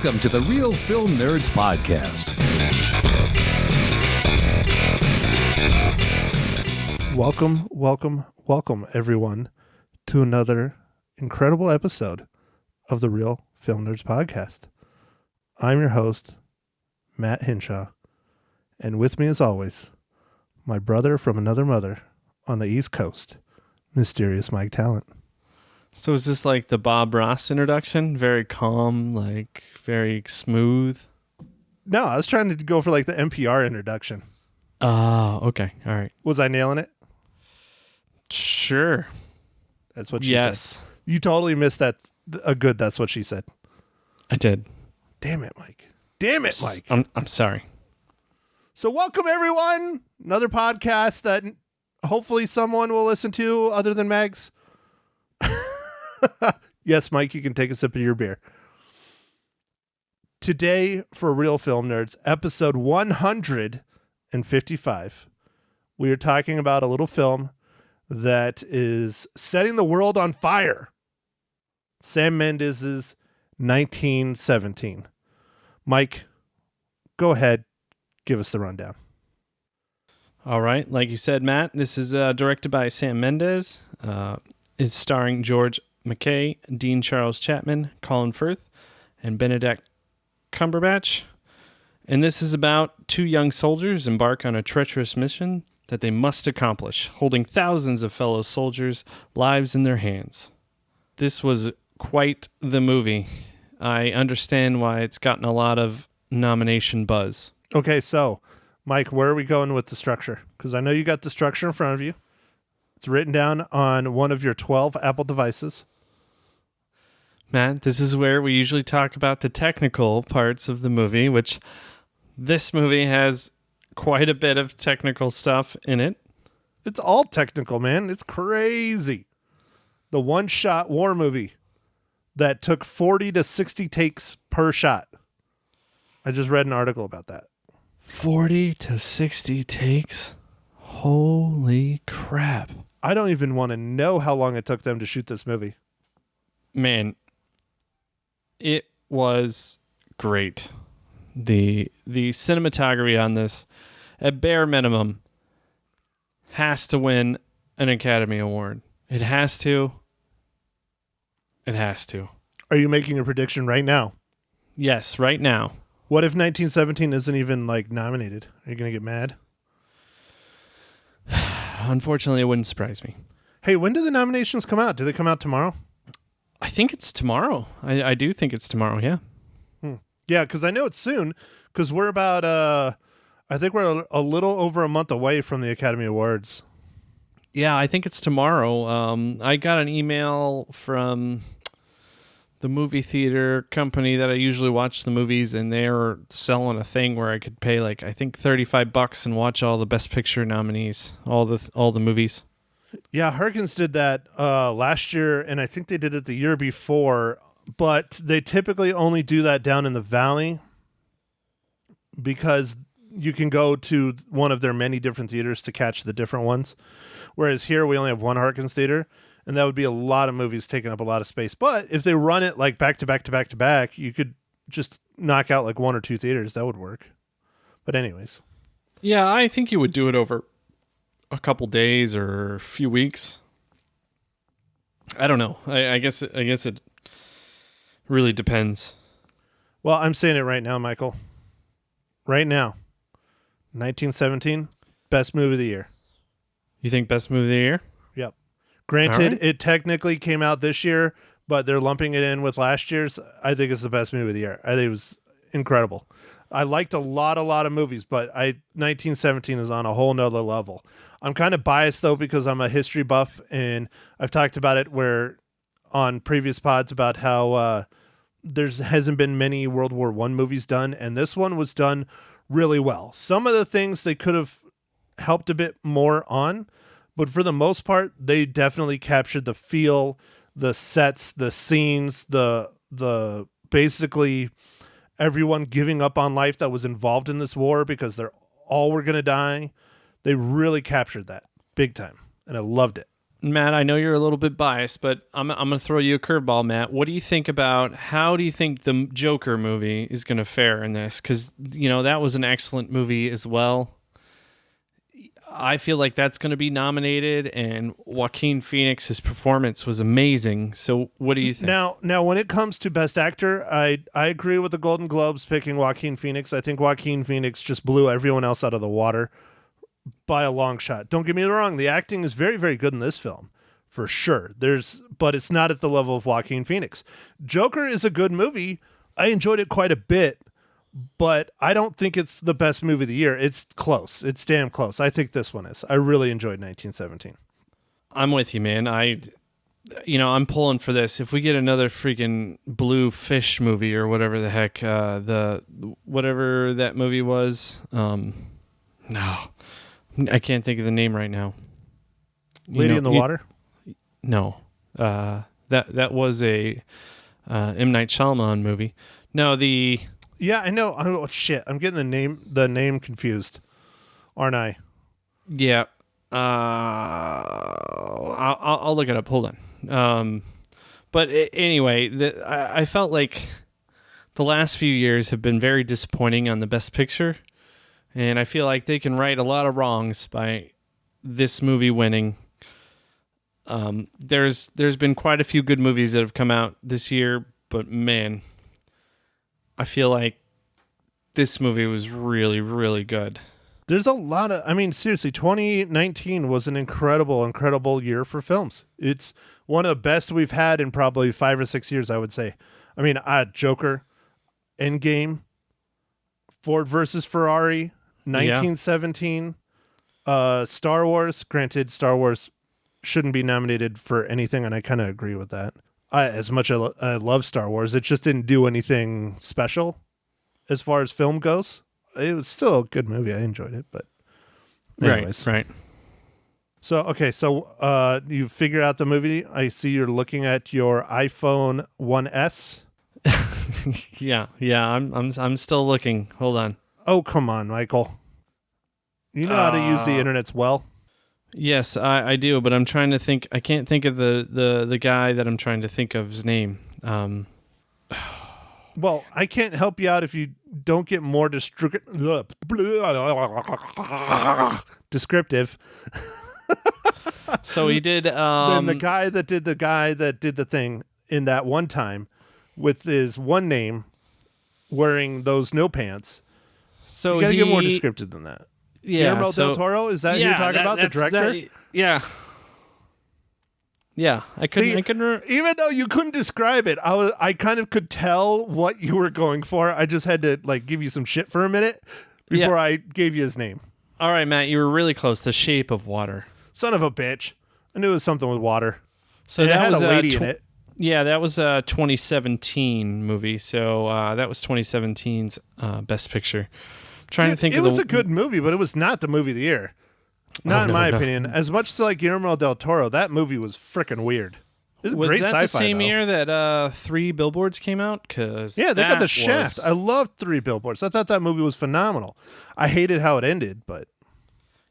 Welcome to the Real Film Nerds Podcast. Welcome, everyone, to another incredible episode of the Real Film Nerds Podcast. I'm your host, Matt Hinshaw, and with me, as always, my brother from another mother on the East Coast, Mysterious Mike Talent. So is this like the Bob Ross introduction? Very calm, like very smooth? No, I was trying to go for like the NPR introduction. Oh, okay. All right. Was I nailing it? Sure. That's what she said. Yes. You totally missed that. That's what she said. I did. Damn it, Mike. Damn it, Mike. I'm sorry. So welcome, everyone. Another podcast that hopefully someone will listen to other than Mags. Yes, Mike, you can take a sip of your beer. Today, for Real Film Nerds, episode 155, we are talking about a little film that is setting the world on fire. Sam Mendes' 1917. Mike, go ahead. Give us the rundown. All right. Like you said, Matt, this is directed by Sam Mendes. It's starring George McKay, Dean Charles Chapman, Colin Firth, and Benedict Cumberbatch. And this is about two young soldiers embark on a treacherous mission that they must accomplish, holding thousands of fellow soldiers' lives in their hands. This was quite the movie. I understand why it's gotten a lot of nomination buzz. Okay, so, Mike, where are we going with the structure? Because I know you got the structure in front of you. It's written down on one of your 12 Apple devices. Matt, this is where we usually talk about the technical parts of the movie, which this movie has quite a bit of technical stuff in it. It's all technical, man. It's crazy. The one-shot war movie that took 40 to 60 takes per shot. I just read an article about that. 40 to 60 takes? Holy crap. I don't even want to know how long it took them to shoot this movie. Man, it was great. The cinematography on this, at bare minimum, has to win an Academy Award. It has to. It has to. Are you making a prediction right now? Yes, right now. What if 1917 isn't even nominated? Are you going to get mad? Unfortunately, it wouldn't surprise me. Hey, when do the nominations come out? Do they come out tomorrow? I think it's tomorrow. I do think it's tomorrow, yeah. Yeah, because I know it's soon, because we're about, I think we're a little over a month away from the Academy Awards. Yeah, I think it's tomorrow. I got an email from the movie theater company that I usually watch the movies, and they're selling a thing where I could pay I think $35 and watch all the Best Picture nominees, all the movies. Yeah, Harkins did that last year, and I think they did it the year before, but they typically only do that down in the Valley because you can go to one of their many different theaters to catch the different ones, whereas here we only have one Harkins theater, and that would be a lot of movies taking up a lot of space. But if they run it back to back to back to back, you could just knock out one or two theaters. That would work. But anyways. Yeah, I think you would do it over a couple days or a few weeks. I don't know. I guess it really depends. Well, I'm saying it right now, Michael. Right now. 1917, best movie of the year. You think best movie of the year? Yep. Granted, right. It technically came out this year, but they're lumping it in with last year's. I think it's the best movie of the year. I think it was incredible. I liked a lot of movies, but 1917 is on a whole nother level. I'm kind of biased, though, because I'm a history buff, and I've talked about it on previous pods about how there hasn't been many World War I movies done, and this one was done really well. Some of the things they could have helped a bit more on, but for the most part, they definitely captured the feel, the sets, the scenes, the basically everyone giving up on life that was involved in this war because they're all were going to die. They really captured that big time, and I loved it. Matt, I know you're a little bit biased, but I'm going to throw you a curveball, Matt. What do you think about how do you think the Joker movie is going to fare in this? Because, that was an excellent movie as well. I feel like that's going to be nominated, and Joaquin Phoenix's performance was amazing. So what do you think? Now, when it comes to Best Actor, I agree with the Golden Globes picking Joaquin Phoenix. I think Joaquin Phoenix just blew everyone else out of the water by a long shot. Don't get me wrong, the acting is very, very good in this film, for sure. But it's not at the level of Joaquin Phoenix. Joker is a good movie. I enjoyed it quite a bit. But I don't think it's the best movie of the year. It's close. It's damn close. I think this one is. I really enjoyed 1917. I'm with you, man. I'm pulling for this. If we get another freaking Blue Fish movie or whatever the heck, whatever that movie was, no, I can't think of the name right now. Lady in the Water? No, that was a M. Night Shyamalan movie. No, Yeah, I know. Oh shit! I'm getting the name confused, aren't I? Yeah. I'll look it up. Hold on. But anyway, I felt like the last few years have been very disappointing on the Best Picture, and I feel like they can right a lot of wrongs by this movie winning. There's been quite a few good movies that have come out this year, but man, I feel like this movie was really, really good. There's a lot of, seriously, 2019 was an incredible, incredible year for films. It's one of the best we've had in probably 5 or 6 years, I would say. Joker, Endgame, Ford versus Ferrari, 1917, Star Wars. Granted, Star Wars shouldn't be nominated for anything, and I kind of agree with that. As much as I love Star Wars, it just didn't do anything special as far as film goes. It was still a good movie. I enjoyed it, but anyways. Right. So you figured out the movie. I see you're looking at your iPhone 1S. Yeah. I'm still looking. Hold on. Oh, come on, Michael. You know how to use the internet's well. Yes, I do, but I'm trying to think. I can't think of the guy that I'm trying to think of his name. Well, I can't help you out if you don't get more descriptive. So he did. Then the guy that did the thing in that one time with his one name wearing those no pants. So you gotta get more descriptive than that. Yeah, Guillermo del Toro, is that who you're talking about? The director? Yeah. I couldn't. Even though you couldn't describe it, I kind of could tell what you were going for. I just had to give you some shit for a minute before I gave you his name. All right, Matt, you were really close. The Shape of Water. Son of a bitch! I knew it was something with water. So and that it had was a lady in it. Yeah, that was a 2017 movie. So that was 2017's Best Picture. Trying to think. It was a good movie, but it was not the movie of the year. Not in my opinion. As much as I like Guillermo del Toro, that movie was freaking weird. It was great that sci-fi, the same though. year that 3 Billboards came out? Yeah, they got The Shaft. I loved 3 Billboards. I thought that movie was phenomenal. I hated how it ended, but...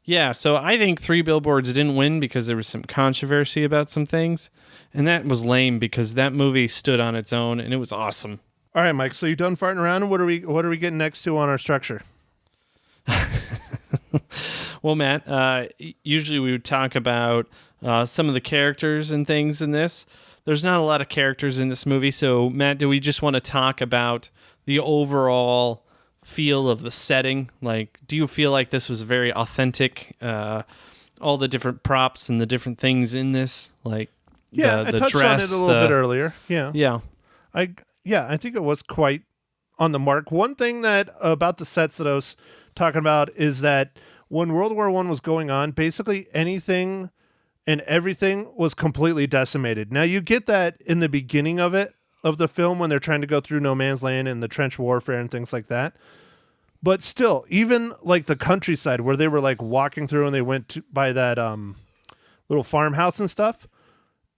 Yeah, so I think 3 Billboards didn't win because there was some controversy about some things, and that was lame because that movie stood on its own, and it was awesome. All right, Mike, so you done farting around? What are we getting next to on our structure? Well, Matt, usually we would talk about some of the characters and things in this. There's not a lot of characters in this movie, so Matt, do we just want to talk about the overall feel of the setting? Like, do you feel like this was very authentic? All the different props and the different things in this, like I touched on it a little bit earlier. Yeah. I think it was quite on the mark. One thing that about the sets that I was talking about is that when World War I was going on, basically anything and everything was completely decimated. Now you get that in the beginning of the film when they're trying to go through no man's land and the trench warfare and things like that. But still, even the countryside where they were walking through and they went by that little farmhouse and stuff.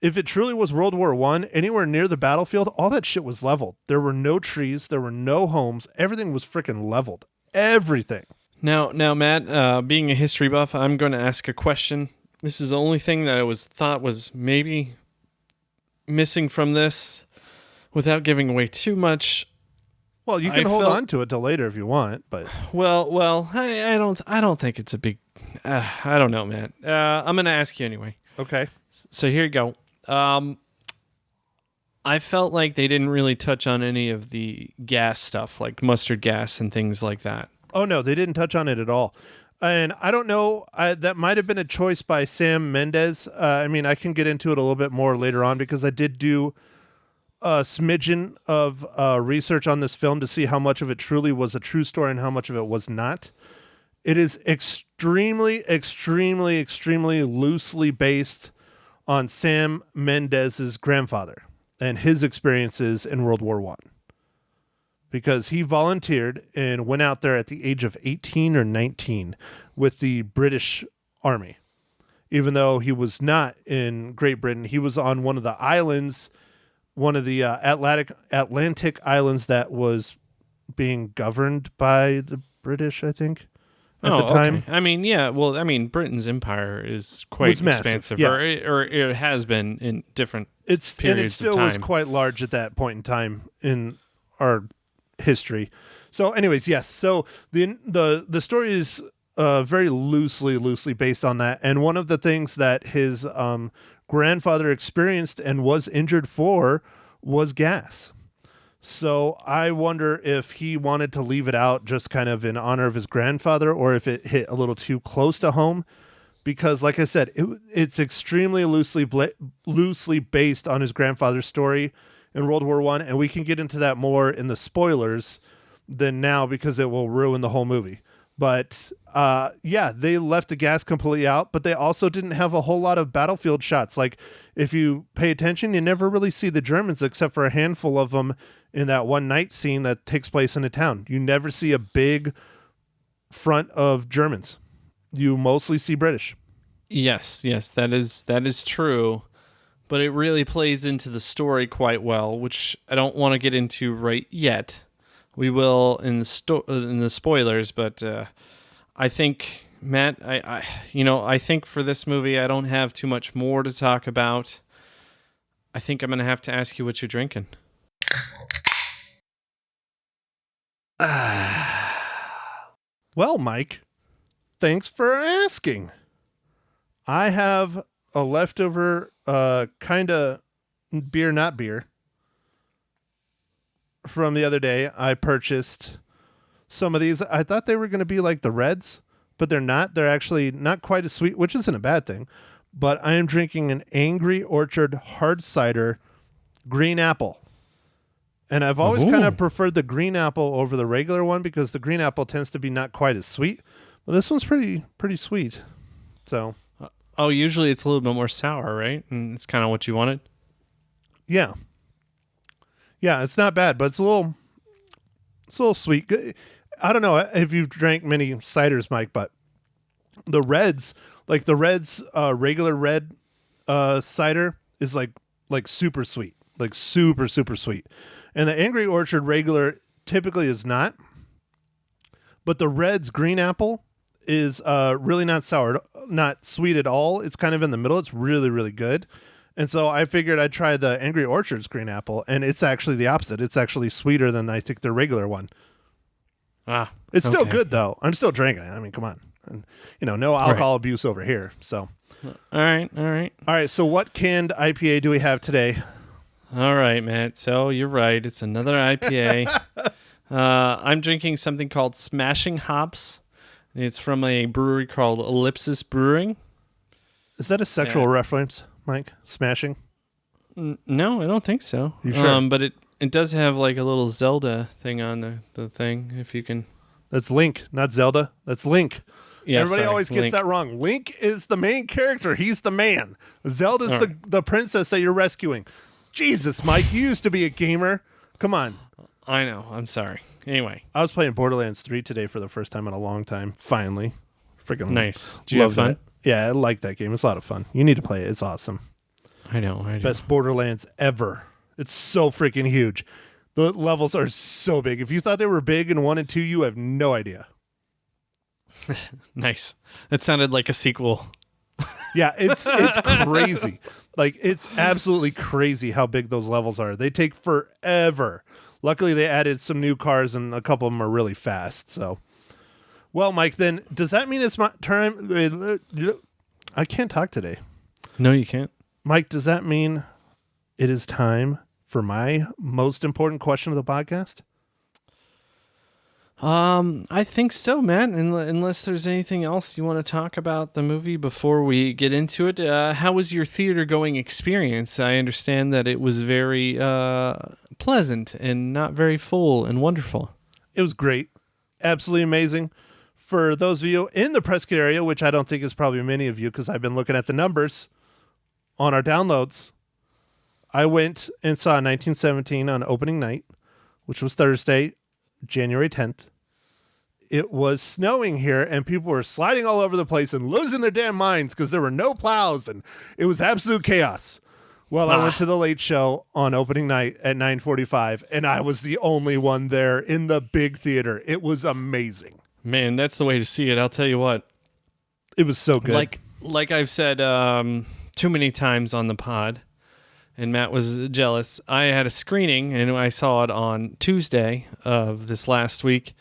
If it truly was World War I, anywhere near the battlefield, all that shit was leveled. There were no trees. There were no homes. Everything was freaking leveled. Everything. Now, Matt, being a history buff, I'm going to ask a question. This is the only thing that I thought was maybe missing from this, without giving away too much. Well, you can hold on to it till later if you want, but I don't think it's a big. I don't know, man. I'm gonna ask you anyway. okay. So here you go. I felt like they didn't really touch on any of the gas stuff, like mustard gas and things like that. Oh no, they didn't touch on it at all. And I don't know, that might have been a choice by Sam Mendes. I mean, I can get into it a little bit more later on because I did do a smidgen of research on this film to see how much of it truly was a true story and how much of it was not. It is extremely, extremely, extremely loosely based on Sam Mendes's grandfather and his experiences in World War I. Because he volunteered and went out there at the age of 18 or 19 with the British Army. Even though he was not in Great Britain, he was on one of the islands, one of the Atlantic islands that was being governed by the British, I think, at the time. Okay. I mean, yeah. Well, I mean, Britain's empire is quite massive, expansive, yeah. or it has been in different And it periods still of time. was quite large at that point in time in our history. So anyways, yes. So the story is very loosely based on that. And one of the things that his grandfather experienced and was injured for was gas. So I wonder if he wanted to leave it out just kind of in honor of his grandfather, or if it hit a little too close to home. Because like I said, it's extremely loosely based on his grandfather's story in World War I, and we can get into that more in the spoilers than now because it will ruin the whole movie. But yeah, they left the gas completely out, but they also didn't have a whole lot of battlefield shots. Like if you pay attention, you never really see the Germans except for a handful of them in that one night scene that takes place in a town. You never see a big front of Germans. You mostly see British. Yes, that is true. But it really plays into the story quite well, which I don't want to get into right yet. We will in the spoilers, but I think Matt, I think for this movie I don't have too much more to talk about. I think I'm going to have to ask you what you're drinking. Well, Mike, thanks for asking. I have a leftover kind of beer, not beer, from the other day. I purchased some of these. I thought they were going to be like the Reds, but they're not. They're actually not quite as sweet, which isn't a bad thing. But I am drinking an Angry Orchard hard cider green apple. And I've always kind of preferred the green apple over the regular one because the green apple tends to be not quite as sweet. But this one's pretty sweet. So... Oh, usually it's a little bit more sour, right? And it's kind of what you wanted? Yeah. Yeah, it's not bad, but it's a little sweet. I don't know if you've drank many ciders, Mike, but the Reds, like the Reds regular red cider is like super sweet, like super sweet. And the Angry Orchard regular typically is not. But the Reds green apple is really not sour, not sweet at all. It's kind of in the middle. It's really good. And so I figured I'd try the Angry Orchard's green apple, and it's actually the opposite. It's actually sweeter than I think their regular one. It's still good though. I'm still drinking it. I mean, come on. And, no alcohol abuse over here. So all right. So what canned IPA do we have today? All right, Matt. So you're right. It's another IPA. I'm drinking something called Smashing Hops. It's from a brewery called Ellipsis Brewing. Is that a sexual reference, Mike? Smashing? No, I don't think so. You sure? But it does have like a little Zelda thing on the thing, if you can. That's Link, not Zelda. That's Link. Yeah, Everybody always gets Link. that wrong. Link is the main character. He's the man. Zelda's the princess that you're rescuing. Jesus, Mike, you used to be a gamer. Come on. I know. I'm sorry. Anyway. I was playing Borderlands 3 today for the first time in a long time. Finally. Freaking nice. Did you have fun? That. Yeah, I like that game. It's a lot of fun. You need to play it. It's awesome. I know. Best Borderlands ever. It's so freaking huge. The levels are so big. If you thought they were big in 1 and 2, you have no idea. Nice. That sounded like a sequel. Yeah, it's crazy. Like, it's absolutely crazy how big those levels are. They take forever. Luckily, they added some new cars, and a couple of them are really fast. So, well, Mike, then does that mean it's my turn? I can't talk today. No, you can't. Mike, does that mean it is time for my most important question of the podcast? I think so, Matt. Unless there's anything else you want to talk about the movie before we get into it. How was your theater going experience? I understand that it was very pleasant and not very full and wonderful. It was great. Absolutely amazing. For those of you in the Prescott area, which I don't think is probably many of you because I've been looking at the numbers on our downloads, I went and saw 1917 on opening night, which was Thursday, January 10th. It was snowing here, and people were sliding all over the place and losing their damn minds because there were no plows, and it was absolute chaos. Well, I went to the late show on opening night at 9:45, and I was the only one there in the big theater. It was amazing. Man, that's the way to see it. I'll tell you what. It was so good. Like I've said too many times on the pod, and Matt was jealous. I had a screening, and I saw it on Tuesday of this last week,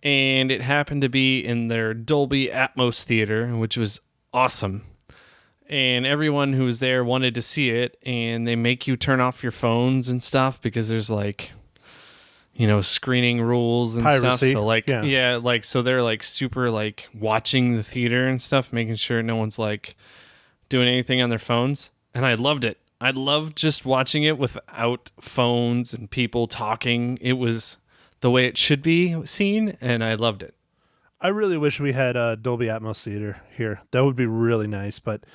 and it happened to be in their Dolby Atmos theater, which was awesome. And everyone who was there wanted to see it, and they make you turn off your phones and stuff because there's like, screening rules and Piracy. stuff. So so they're like super like watching the theater and stuff, making sure no one's like doing anything on their phones. And I loved it. I loved just watching it without phones and people talking. It was the way it should be seen, and I loved it. I really wish we had a Dolby Atmos theater here. That would be really nice, but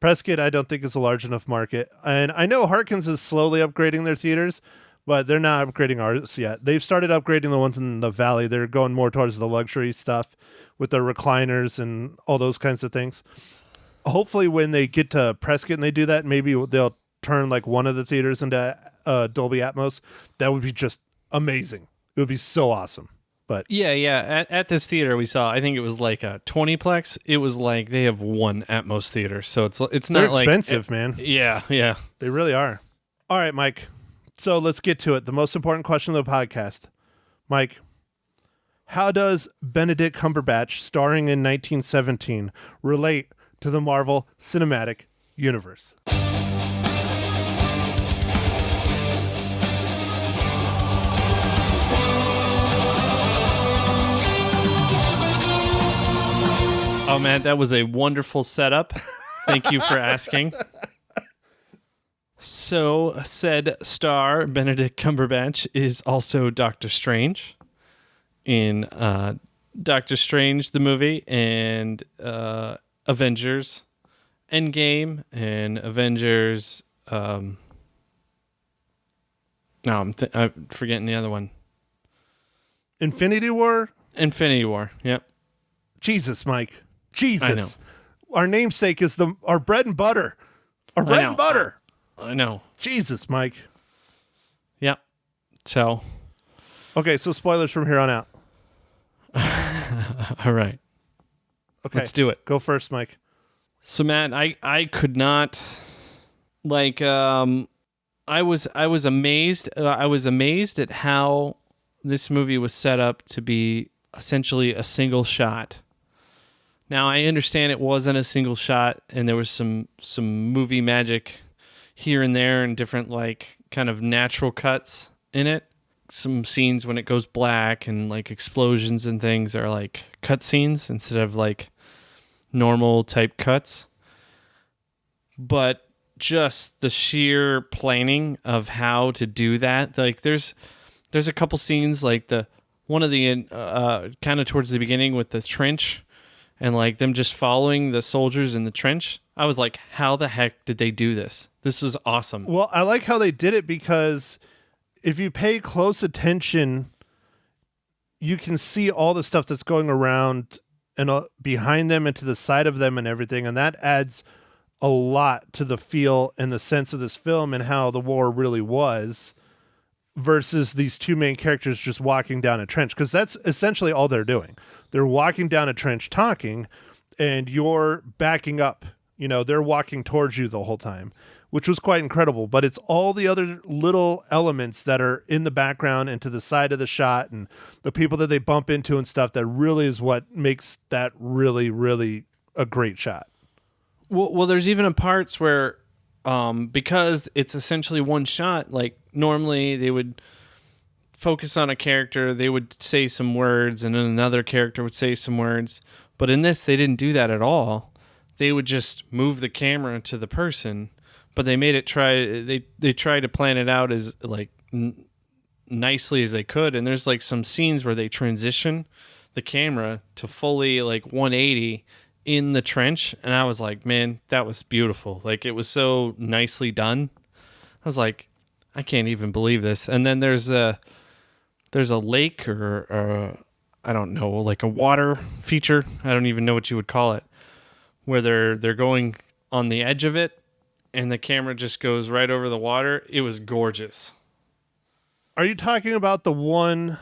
Prescott, I don't think is a large enough market. And I know Harkins is slowly upgrading their theaters, but they're not upgrading ours yet. They've started upgrading the ones in the Valley. They're going more towards the luxury stuff with the recliners and all those kinds of things. Hopefully when they get to Prescott and they do that, maybe they'll turn like one of the theaters into Dolby Atmos. That would be just amazing. It would be so awesome. But yeah. At this theater we saw, I think it was like a 20-plex. It was like they have one Atmos theater, so it's not they're like expensive, man. Yeah. They really are. All right, Mike. So let's get to it. The most important question of the podcast. Mike, how does Benedict Cumberbatch, starring in 1917, relate to the Marvel Cinematic Universe? Oh, man, that was a wonderful setup. Thank you for asking. So, said star Benedict Cumberbatch is also Doctor Strange in Doctor Strange, the movie, and Avengers Endgame, and Avengers... I'm forgetting the other one. Infinity War? Infinity War, yep. Jesus, Mike. Jesus. I know. Our namesake is our bread and butter. Our bread and butter. I know. Jesus, Mike. Yep. So. Okay, so spoilers from here on out. All right. Okay. Let's do it. Go first, Mike. So, Matt, I could not, I was amazed. I was amazed at how this movie was set up to be essentially a single shot. Now, I understand it wasn't a single shot, and there was some movie magic here and there and different, kind of natural cuts in it. Some scenes when it goes black and, explosions and things are, cut scenes instead of, normal type cuts. But just the sheer planning of how to do that, there's a couple scenes, one of the, kind of towards the beginning with the trench, and them just following the soldiers in the trench. I was like, how the heck did they do this? This was awesome. Well, I like how they did it because if you pay close attention, you can see all the stuff that's going around and behind them and to the side of them and everything. And that adds a lot to the feel and the sense of this film and how the war really was versus these two main characters just walking down a trench. Because that's essentially all they're doing. They're walking down a trench talking, and you're backing up. You know, they're walking towards you the whole time, which was quite incredible. But it's all the other little elements that are in the background and to the side of the shot and the people that they bump into and stuff that really is what makes that really, really a great shot. Well, there's even a parts where, because it's essentially one shot, like normally they would focus on a character, they would say some words, and then another character would say some words. But in this, they didn't do that at all. They would just move the camera to the person, but they made it they tried to plan it out as like nicely as they could. And there's like some scenes where they transition the camera to fully like 180 in the trench, and I was like, man, that was beautiful. Like, it was so nicely done. I was like, I can't even believe this. And then there's a lake or I don't know, like a water feature. I don't even know what you would call it, where they're going on the edge of it, and the camera just goes right over the water. It was gorgeous. Are you talking about the one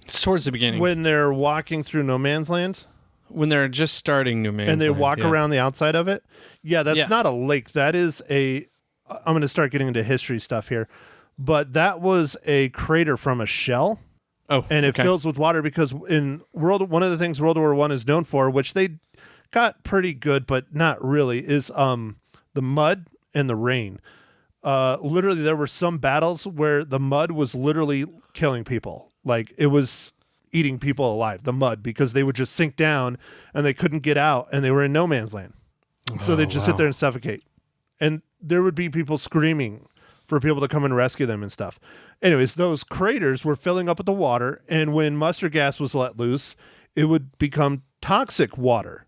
It's towards the beginning when they're walking through No Man's Land? when they're just starting New Man's And they Land, walk yeah. around the outside of it? Yeah, that's Yeah. not a lake. That is I'm going to start getting into history stuff here. But that was a crater from a shell. Oh, And it okay. fills with water because one of the things World War I is known for, which they got pretty good, but not really, is the mud and the rain. Literally, there were some battles where the mud was literally killing people. Like, it was eating people alive, the mud, because they would just sink down and they couldn't get out, and they were in no man's land. So they'd just sit there and suffocate. And there would be people screaming for people to come and rescue them and stuff. Anyways, those craters were filling up with the water, and when mustard gas was let loose, it would become toxic water.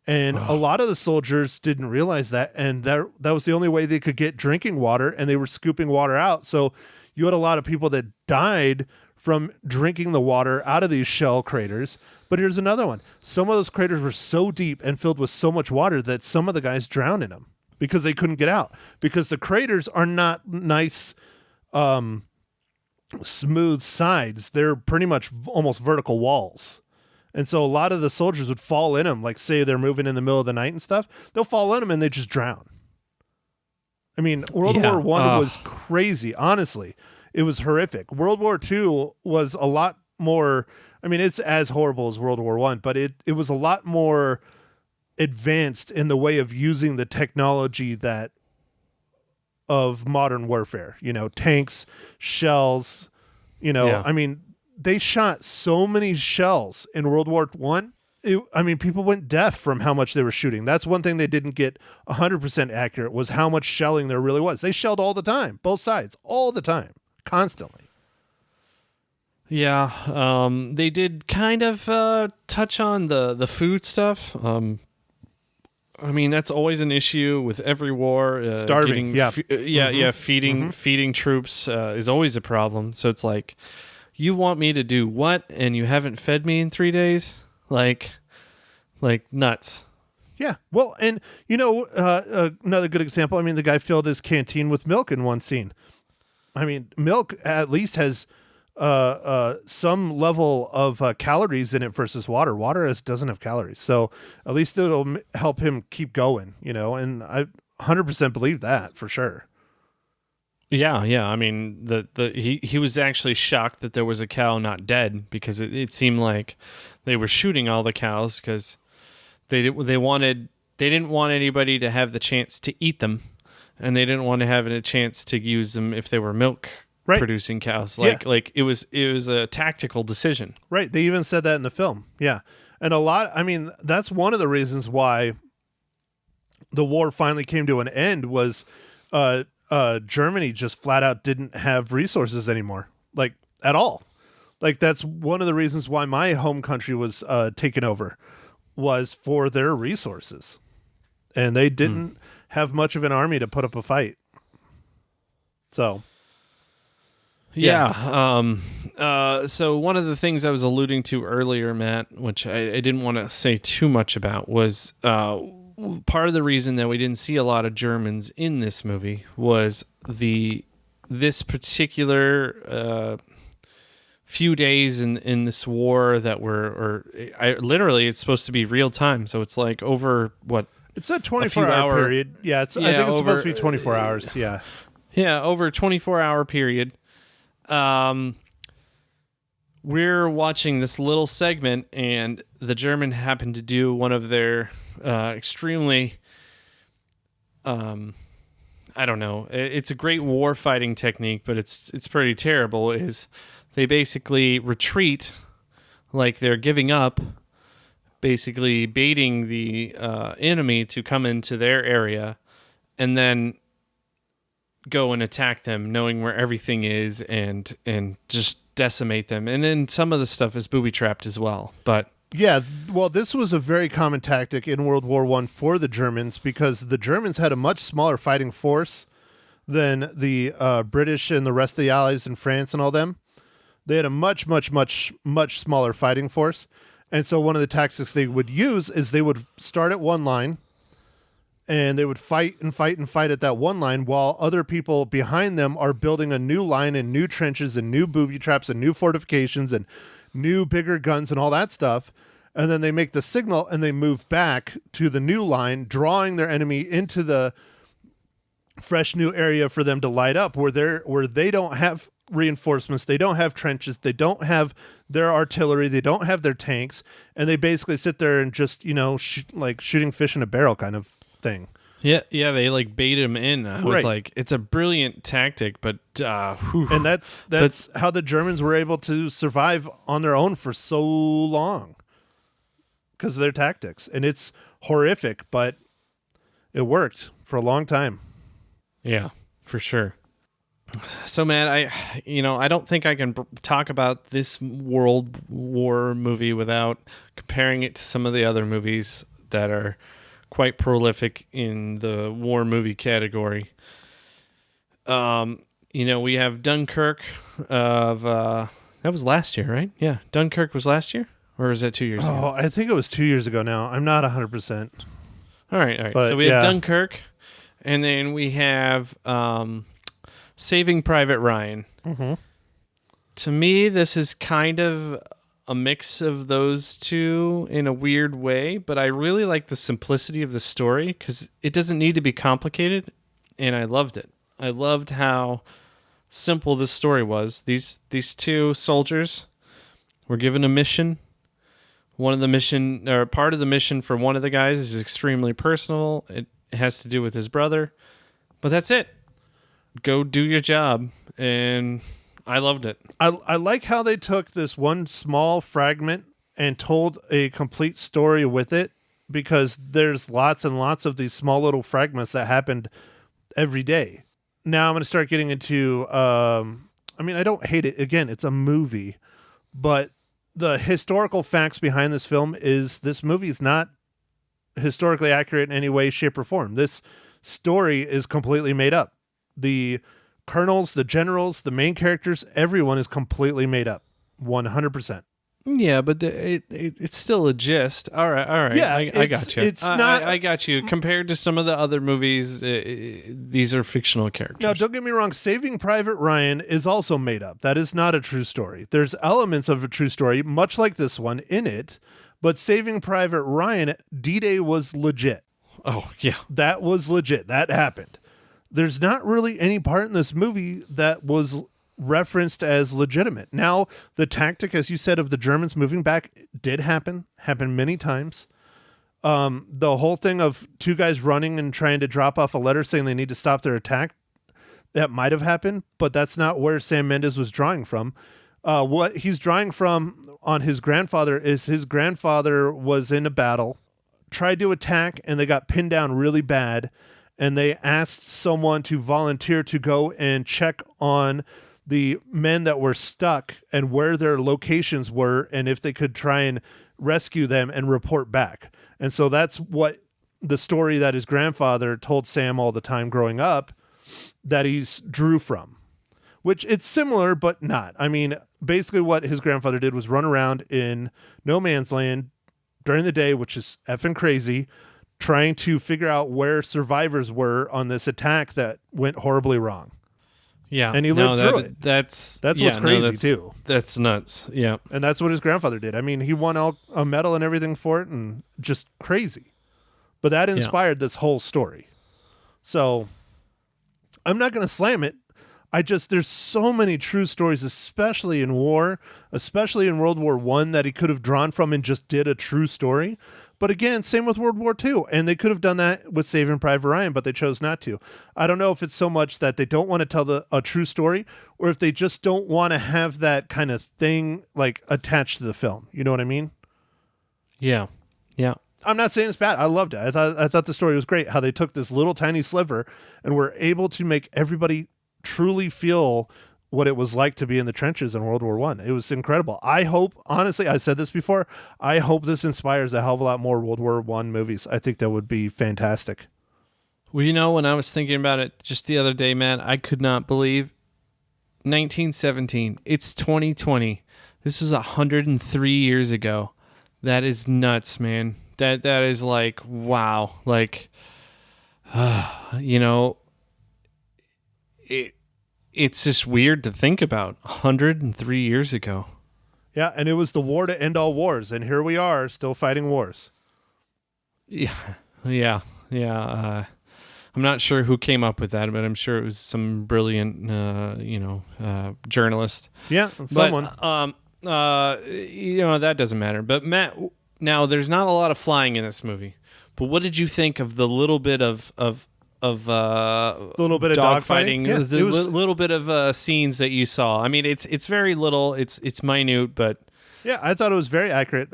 And a lot of the soldiers didn't realize that, and that was the only way they could get drinking water, and they were scooping water out. So you had a lot of people that died from drinking the water out of these shell craters. But here's another one. Some of those craters were so deep and filled with so much water that some of the guys drowned in them because they couldn't get out. Because the craters are not nice, smooth sides. They're pretty much almost vertical walls. And so a lot of the soldiers would fall in them, like say they're moving in the middle of the night and stuff. They'll fall in them and they just drown. I mean, World War I was crazy, honestly. It was horrific. World War II was a lot more, I mean, it's as horrible as World War I, but it was a lot more advanced in the way of using the technology of modern warfare. You know, tanks, shells, I mean, they shot so many shells in World War I. I mean, people went deaf from how much they were shooting. That's one thing they didn't get 100% accurate, was how much shelling there really was. They shelled all the time, both sides, all the time, constantly. Yeah, they did kind of touch on the food stuff. I mean, that's always an issue with every war. Starving, feeding troops is always a problem. So it's like, you want me to do what, and you haven't fed me in 3 days? Like nuts. Yeah. Well, and another good example, I mean, the guy filled his canteen with milk in one scene. I mean, milk at least has some level of calories in it versus water. Water doesn't have calories. So at least it'll help him keep going, and I 100% believe that for sure. Yeah. I mean, he was actually shocked that there was a cow not dead, because it seemed like they were shooting all the cows because they didn't want anybody to have the chance to eat them, and they didn't want to have a chance to use them if they were milk producing cows. Like it was a tactical decision. Right. They even said that in the film. Yeah. And that's one of the reasons why the war finally came to an end was Germany just flat out didn't have resources anymore, like at all. Like, that's one of the reasons why my home country was taken over, was for their resources, and they didn't have much of an army to put up a fight. So, yeah. So one of the things I was alluding to earlier, Matt, which I didn't want to say too much about, was part of the reason that we didn't see a lot of Germans in this movie was this particular few days in this war that literally it's supposed to be real time. So it's like over what? It's a 24-hour period. Yeah, I think it's supposed to be 24 hours. Yeah. Yeah, over a 24-hour period. We're watching this little segment, and the German happened to do one of their extremely, I don't know, it's a great war fighting technique, but it's pretty terrible, is they basically retreat like they're giving up, basically baiting the enemy to come into their area, and then go and attack them, knowing where everything is, and just decimate them. And then some of the stuff is booby trapped as well. But yeah, well, this was a very common tactic in World War I for the Germans, because the Germans had a much smaller fighting force than the British and the rest of the Allies in France and all them. They had a much, much, much, much smaller fighting force. And so one of the tactics they would use is they would start at one line, and they would fight and fight and fight at that one line while other people behind them are building a new line and new trenches and new booby traps and new fortifications and new bigger guns and all that stuff. And then they make the signal and they move back to the new line, drawing their enemy into the fresh new area for them to light up, where they don't have reinforcements, they don't have trenches, they don't have their artillery, they don't have their tanks, and they basically sit there and just, like shooting fish in a barrel kind of thing. Yeah, they like bait him in. I was like, it's a brilliant tactic, but and that's how the Germans were able to survive on their own for so long, because of their tactics. And it's horrific, but it worked for a long time. Yeah, for sure. So, man, I don't think I can talk about this World War movie without comparing it to some of the other movies that are quite prolific in the war movie category. We have Dunkirk that was last year, right? Yeah, Dunkirk was last year, or is that 2 years ago? Oh, I think it was 2 years ago now. I'm not 100%. All right. But, so we have Dunkirk, and then we have Saving Private Ryan. Mm-hmm. To me, this is kind of a mix of those two in a weird way, but I really like the simplicity of the story because it doesn't need to be complicated, and I loved it. I loved how simple this story was. These two soldiers were given a mission. Part of the mission for one of the guys is extremely personal. It has to do with his brother, but that's it. Go do your job, and I loved it. I like how they took this one small fragment and told a complete story with it, because there's lots and lots of these small little fragments that happened every day. Now I'm going to start getting into, I don't hate it. Again, it's a movie, but the historical facts behind this film is this movie is not historically accurate in any way, shape, or form. This story is completely made up. The colonels, the generals, the main characters, everyone is completely made up. 100%. Yeah, but it's still a gist. All right. Yeah, I got you. It's not. I got you. Compared to some of the other movies, these are fictional characters. Now, don't get me wrong. Saving Private Ryan is also made up. That is not a true story. There's elements of a true story, much like this one, in it. But Saving Private Ryan, D-Day was legit. Oh, yeah. That was legit. That happened. There's not really any part in this movie that was referenced as legitimate. Now, the tactic, as you said, of the Germans moving back did happen many times. The whole thing of two guys running and trying to drop off a letter saying they need to stop their attack, that might have happened, but that's not where Sam Mendes was drawing from. What he's drawing from on his grandfather is his grandfather was in a battle, tried to attack, and they got pinned down really bad, and they asked someone to volunteer to go and check on the men that were stuck and where their locations were, and if they could try and rescue them and report back. And so that's what the story that his grandfather told Sam all the time growing up that he's drew from, which it's similar, but not. I mean, basically what his grandfather did was run around in no man's land during the day, which is effing crazy, trying to figure out where survivors were on this attack that went horribly wrong. Yeah. And he lived through it. That's what's crazy too. That's nuts. Yeah. And that's what his grandfather did. I mean, he won a medal and everything for it, and just crazy. But that inspired this whole story. So I'm not going to slam it. There's so many true stories, especially in war, especially in World War I, that he could have drawn from and just did a true story. But again, same with World War II. And they could have done that with Saving Private Ryan, but they chose not to. I don't know if it's so much that they don't want to tell a true story, or if they just don't want to have that kind of thing like attached to the film. You know what I mean? Yeah. Yeah. I'm not saying it's bad. I loved it. I thought the story was great. How they took this little tiny sliver and were able to make everybody truly feel what it was like to be in the trenches in World War I. It was incredible. I hope, honestly, I said this before, I hope this inspires a hell of a lot more World War I movies. I think that would be fantastic. Well, when I was thinking about it just the other day, man, I could not believe 1917. It's 2020. This was 103 years ago. That is nuts, man. That is like, wow. Like, it's just weird to think about 103 years ago. Yeah, and it was the war to end all wars, and here we are still fighting wars. Yeah. I'm not sure who came up with that, but I'm sure it was some brilliant, journalist. Yeah, someone. But, that doesn't matter. But Matt, now there's not a lot of flying in this movie. But what did you think of the little bit of little bit of dogfighting? Yeah, the little bit of scenes that you saw. I mean, it's very little. It's minute, but yeah, I thought it was very accurate.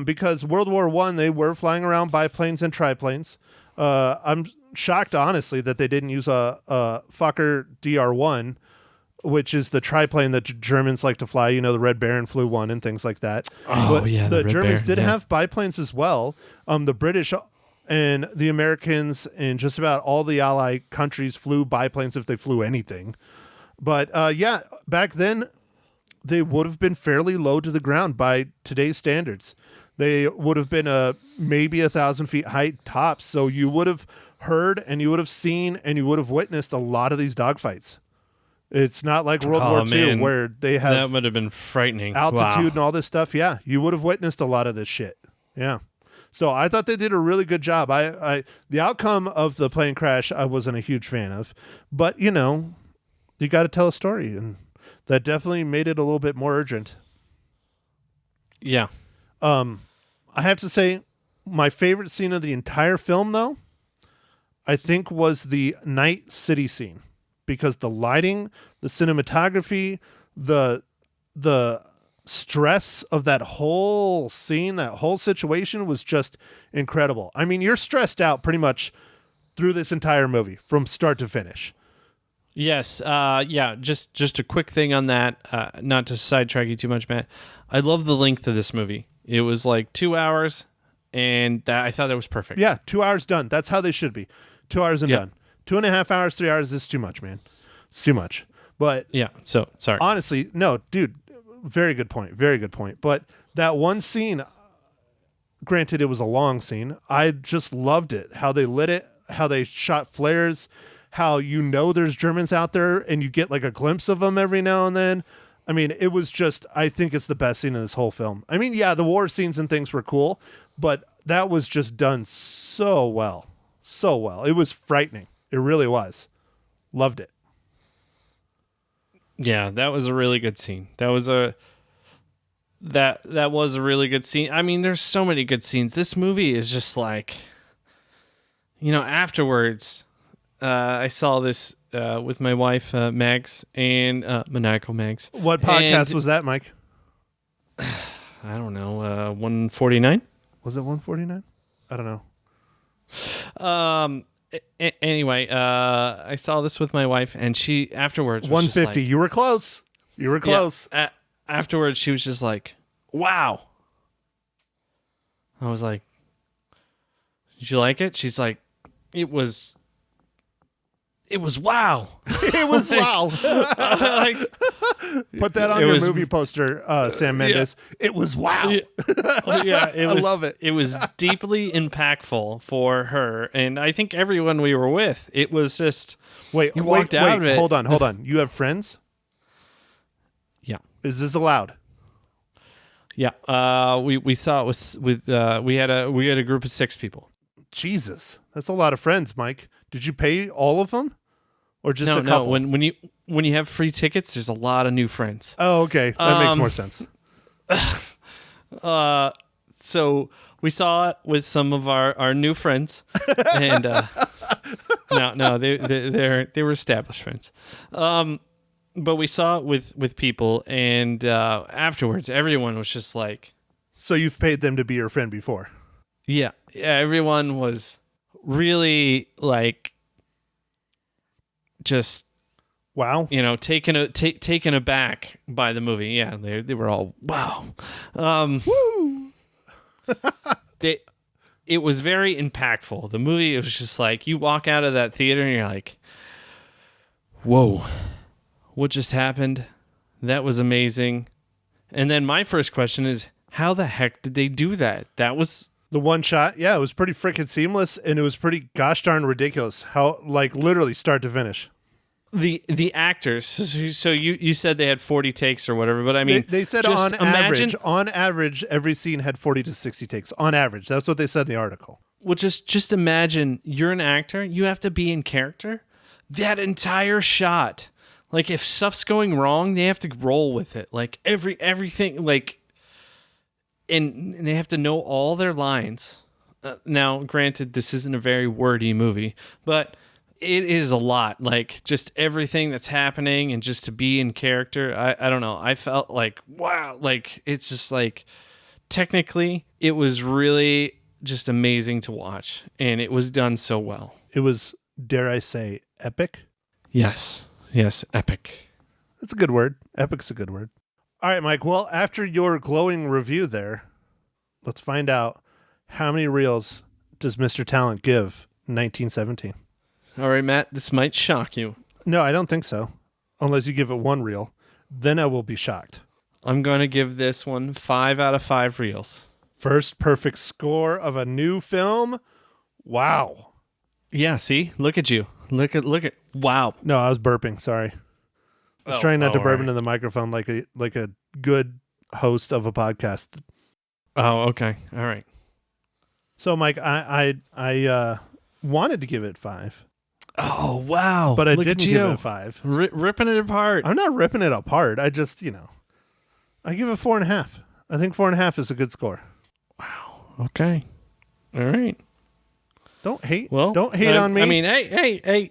Because World War I, they were flying around biplanes and triplanes. I'm shocked, honestly, that they didn't use a Fokker DR-1, which is the triplane that Germans like to fly. The Red Baron flew one and things like that. Oh, but yeah, the Red Germans Baron, did have biplanes as well. The British and the Americans and just about all the Allied countries flew biplanes if they flew anything. But back then, they would have been fairly low to the ground by today's standards. They would have been maybe 1,000 feet height tops. So you would have heard and you would have seen and you would have witnessed a lot of these dogfights. It's not like World War II where they have that would have been frightening. Altitude and all this stuff. Yeah, you would have witnessed a lot of this shit. Yeah. So I thought they did a really good job. The outcome of the plane crash I wasn't a huge fan of, but you got to tell a story, and that definitely made it a little bit more urgent. Yeah. I have to say my favorite scene of the entire film, though, I think was the night city scene, because the lighting, the cinematography, the stress of that whole scene, that whole situation was just incredible. I mean, you're stressed out pretty much through this entire movie from start to finish. Yes. Just a quick thing on that, not to sidetrack you too much, Matt. I love the length of this movie. It was like 2 hours, and I thought that was perfect. Yeah, 2 hours done. That's how they should be. 2 hours and done. 2.5 hours, 3 hours is too much, man. It's too much. But yeah, so sorry. Honestly, no, dude, very good point. Very good point. But that one scene, granted, it was a long scene. I just loved it. How they lit it, how they shot flares, how there's Germans out there and you get like a glimpse of them every now and then. I mean, it was just, I think it's the best scene in this whole film. I mean, yeah, the war scenes and things were cool, but that was just done so well. So well. It was frightening. It really was. Loved it. Yeah, that was a really good scene. That was a really good scene. I mean, there's so many good scenes. This movie is just like, afterwards, I saw this with my wife, Mags, and Maniacal Mags. What podcast was that, Mike? I don't know, 149? Was it 149? I don't know. Anyway, I saw this with my wife, and she afterwards was 150. You were close. You were close. Yeah, afterwards, she was just like, "Wow." I was like, "Did you like it?" She's like, "It was it was wow. It was wow. Like, Put that on It your was- movie poster, Sam Mendes. It was wow. yeah, I love it. It was deeply impactful for her, and I think everyone we were with. It was just Wait, You walked out of it. Hold on. You have friends? yeah. Is this allowed? Yeah, we saw it with we had a group of 6 people. Jesus, that's a lot of friends, Mike. Did you pay all of them, or just a No, couple? when you have free tickets, there's a lot of new friends. Oh, okay, that makes more sense. So we saw it with some of our new friends, and no, they were established friends. But we saw it with people, and afterwards, everyone was just like, So you've paid them to be your friend before? yeah, everyone was really like, just Wow. taken aback by the movie. Yeah, they were all wow. It was very impactful. The movie, it was just like you walk out of that theater and you're like, whoa, what just happened? That was amazing. And then my first question is, how the heck did they do that? That was The one shot, yeah, it was pretty freaking seamless, and it was pretty gosh darn ridiculous. How, like, literally start to finish. the actors. So you said they had 40 takes or whatever, but I mean, They said just on average, every scene had 40 to 60 takes. On average, that's what they said in the article. Well, just imagine you're an actor. You have to be in character. That entire shot, like if stuff's going wrong, they have to roll with it. Like everything, like, and they have to know all their lines. Now, granted, this isn't a very wordy movie, but it is a lot. Like just everything that's happening, and just to be in character. I don't know. I felt like wow. Like it's just like technically, it was really just amazing to watch, and it was done so well. It was, dare I say, epic. Yes, epic. That's a good word. Epic's a good word. All right, Mike. Well, after your glowing review there, let's find out how many reels does Mr. Talent give 1917? All right, Matt, this might shock you. No, I don't think so. Unless you give it 1 reel. Then I will be shocked. I'm going to give this one 5 out of 5 reels. First perfect score of a new film. Wow. Yeah, see? Look at you. Look at wow. No, I was burping. Sorry. I was trying not to all burp right. into the microphone like a good host of a podcast. Oh, okay. All right. So, Mike, I wanted to give it 5, Oh, wow. but I Look didn't at give you. it 5. Ripping it apart. I'm not ripping it apart. I just, I give it 4.5. I think 4.5 is a good score. Okay. All right. Don't hate. Well, don't hate on me. I mean, hey,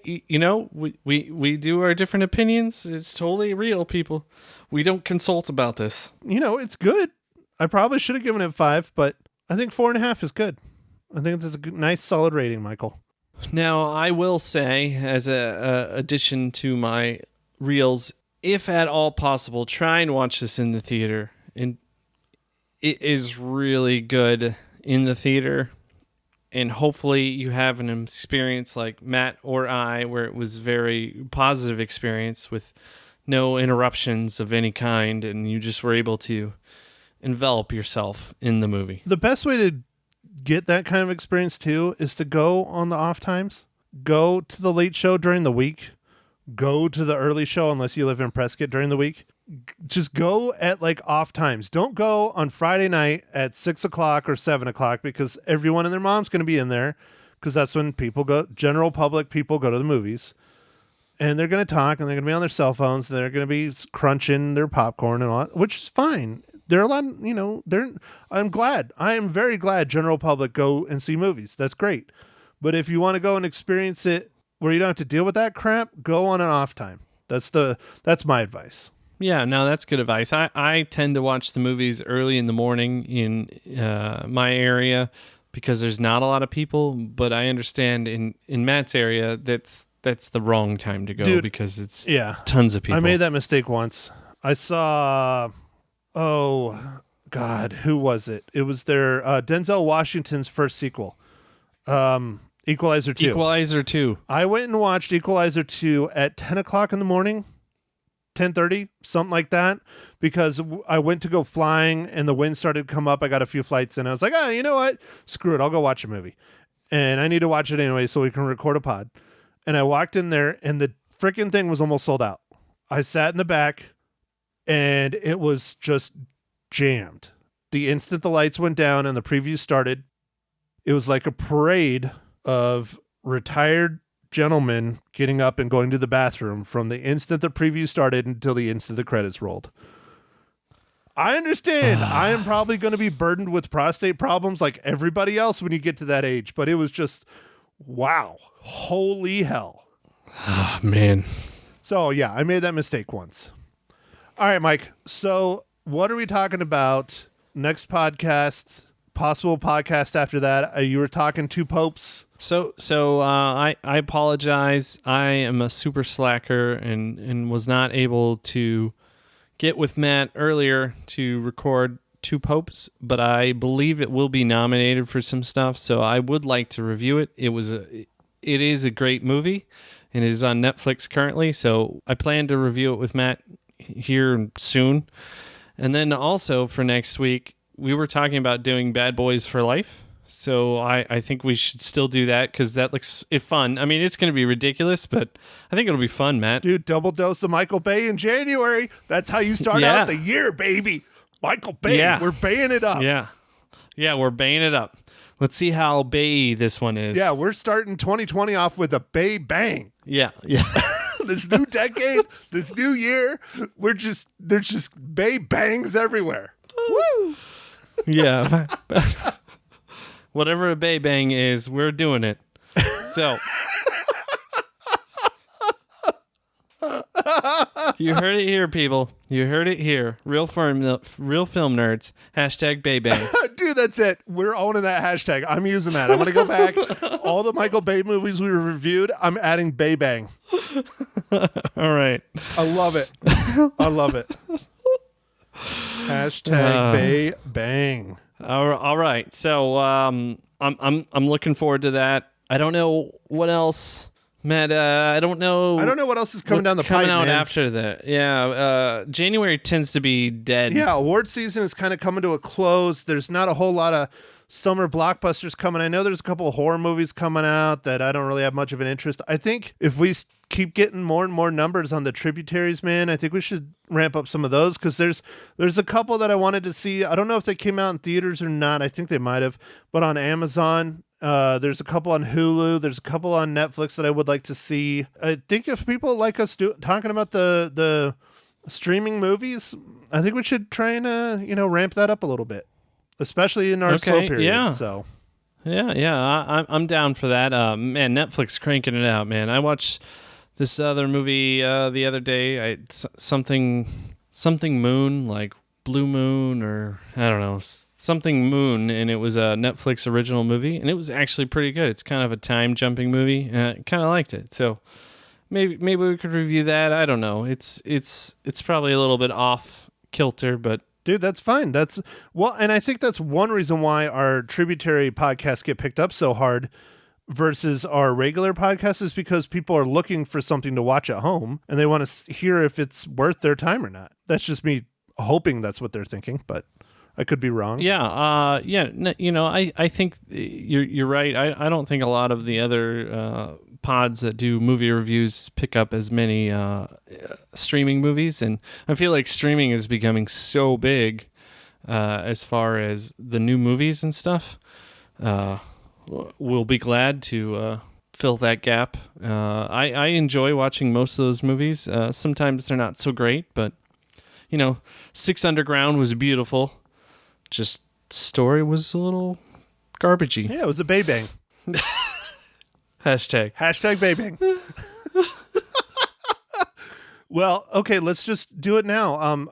we do our different opinions. It's totally real, people. We don't consult about this. It's good. I probably should have given it 5, but I think 4.5 is good. I think that's a good, nice, solid rating, Michael. Now, I will say, as a addition to my reels, if at all possible, try and watch this in the theater. And it is really good in the theater. And hopefully you have an experience like Matt or I, where it was very positive experience with no interruptions of any kind, and you just were able to envelop yourself in the movie. The best way to get that kind of experience too is to go on the off times. Go to the late show during the week. Go to the early show unless you live in Prescott during the week. Just go at like off times. Don't go on Friday night at 6 o'clock or 7 o'clock because everyone and their mom's going to be in there, because that's when general public people go to the movies. And they're going to talk, and they're going to be on their cell phones, and they're going to be crunching their popcorn and all that, which is fine. They're a lot, I am very glad general public go and see movies. That's great. But if you want to go and experience it where you don't have to deal with that crap, go on an off time. That's my advice. Yeah, no, that's good advice. I tend to watch the movies early in the morning in my area because there's not a lot of people, but I understand in Matt's area that's the wrong time to go. Dude, because it's I tons of people. made that mistake once. I saw, oh God, who was it? It was their Denzel Washington's first sequel. Equalizer 2. Equalizer 2. I went and watched Equalizer 2 at 10 o'clock in the morning, 10:30, something like that, because I went to go flying and the wind started to come up. I got a few flights and I was like, you know what? Screw it. I'll go watch a movie. And I need to watch it anyway so we can record a pod. And I walked in there and the freaking thing was almost sold out. I sat in the back and it was just jammed. The instant the lights went down and the preview started, it was like a parade of retired gentlemen getting up and going to the bathroom from the instant the preview started until the instant the credits rolled. I understand I am probably going to be burdened with prostate problems like everybody else when you get to that age, but it was just, wow, holy hell. Oh, man. So, yeah, I made that mistake once. All right, Mike. So, what are we talking about next podcast? Possible podcast after that? You were talking Two Popes. So I apologize. I am a super slacker and was not able to get with Matt earlier to record Two Popes, but I believe it will be nominated for some stuff. So I would like to review it. It is a great movie, and it is on Netflix currently. So I plan to review it with Matt here soon. And then also for next week, we were talking about doing Bad Boys for Life. So I think we should still do that because that looks fun. I mean, it's going to be ridiculous, but I think it'll be fun, Matt. Dude, double dose of Michael Bay in January. That's how you start out the year, baby. Michael Bay. Yeah. We're baying it up. Yeah, we're baying it up. Let's see how Bay this one is. Yeah, we're starting 2020 off with a Bay bang. Yeah. This new decade, this new year, there's just Bay bangs everywhere. Woo! Yeah. Whatever a Bay bang is, we're doing it. So you heard it here, people. You heard it here. Real film nerds. # Bay bang. Dude, that's it. We're owning that hashtag. I'm using that. I'm going to go back. All the Michael Bay movies we reviewed, I'm adding Bay bang. All right. I love it. I love it. # Bay bang. All right. So I'm looking forward to that. I don't know what else, Matt. I don't know what else is coming down the pipe. Coming out man. after that. Yeah. January tends to be dead. Yeah. Award season is kind of coming to a close. There's not a whole lot of summer blockbusters coming. I know there's a couple of horror movies coming out that I don't really have much of an interest. I think if we keep getting more and more numbers on the tributaries, man, I think we should ramp up some of those because there's a couple that I wanted to see. I don't know if they came out in theaters or not. I think they might have, but on Amazon, there's a couple on Hulu. There's a couple on Netflix that I would like to see. I think if people like us talking about the streaming movies, I think we should try and ramp that up a little bit, especially in our slow period. Yeah. So. Yeah, I'm down for that. Man, Netflix cranking it out, man. I watched this other movie the other day. Something Moon, like Blue Moon, or I don't know, something Moon, and it was a Netflix original movie, and it was actually pretty good. It's kind of a time jumping movie, and I kind of liked it. So maybe we could review that. I don't know. It's probably a little bit off kilter, but. Dude, that's fine. And I think that's one reason why our tributary podcasts get picked up so hard versus our regular podcasts is because people are looking for something to watch at home and they want to hear if it's worth their time or not. That's just me hoping that's what they're thinking, but I could be wrong. Yeah. I think you're right. I don't think a lot of the other pods that do movie reviews pick up as many streaming movies, and I feel like streaming is becoming so big as far as the new movies and stuff. We'll be glad to fill that gap. I enjoy watching most of those movies. Sometimes they're not so great, but Six Underground was beautiful. Just story was a little garbagey. Yeah, it was a Bay bang. # Bay bang. Well, okay, let's just do it now.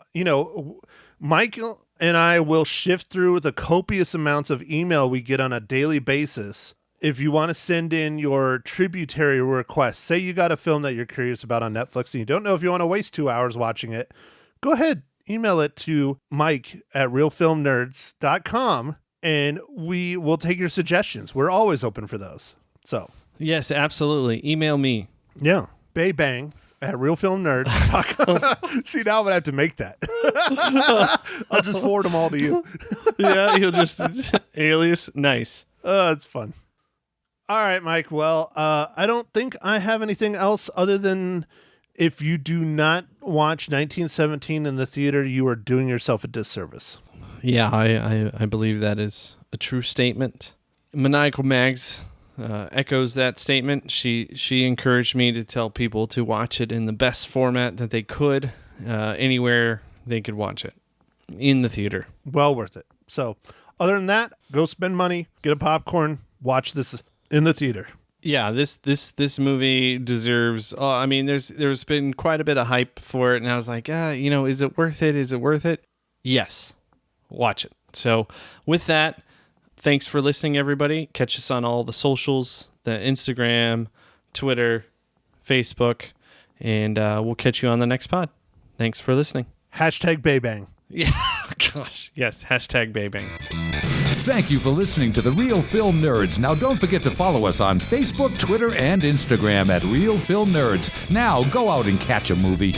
Mike and I will shift through the copious amounts of email we get on a daily basis. If you want to send in your tributary requests, say you got a film that you're curious about on Netflix and you don't know if you want to waste 2 hours watching it, go ahead, email it to Mike@realfilmnerds.com and we will take your suggestions. We're always open for those. So, Yes, absolutely. Email me. yeah. Bay Bang at realfilmnerds.com. See, now I'm going to have to make that. I'll just forward them all to you. Yeah, you'll just alias. Nice. It's fun. All right, Mike. Well, I don't think I have anything else other than if you do not watch 1917 in the theater, you are doing yourself a disservice. Yeah, I believe that is a true statement. Maniacal Mags echoes that statement. She encouraged me to tell people to watch it in the best format that they could, anywhere they could watch it, in the theater. Well worth it. So, other than that, go spend money, get a popcorn, watch this in the theater. Yeah, this movie deserves. I mean, there's been quite a bit of hype for it, and I was like, is it worth it? Is it worth it? Yes, watch it. So, with that, thanks for listening, everybody. Catch us on all the socials: the Instagram, Twitter, Facebook, and we'll catch you on the next pod. Thanks for listening. Hashtag Baybang. Yeah, gosh, yes. Hashtag Baybang. Thank you for listening to The Real Film Nerds. Now, don't forget to follow us on Facebook, Twitter, and Instagram at Real Film Nerds. Now, go out and catch a movie.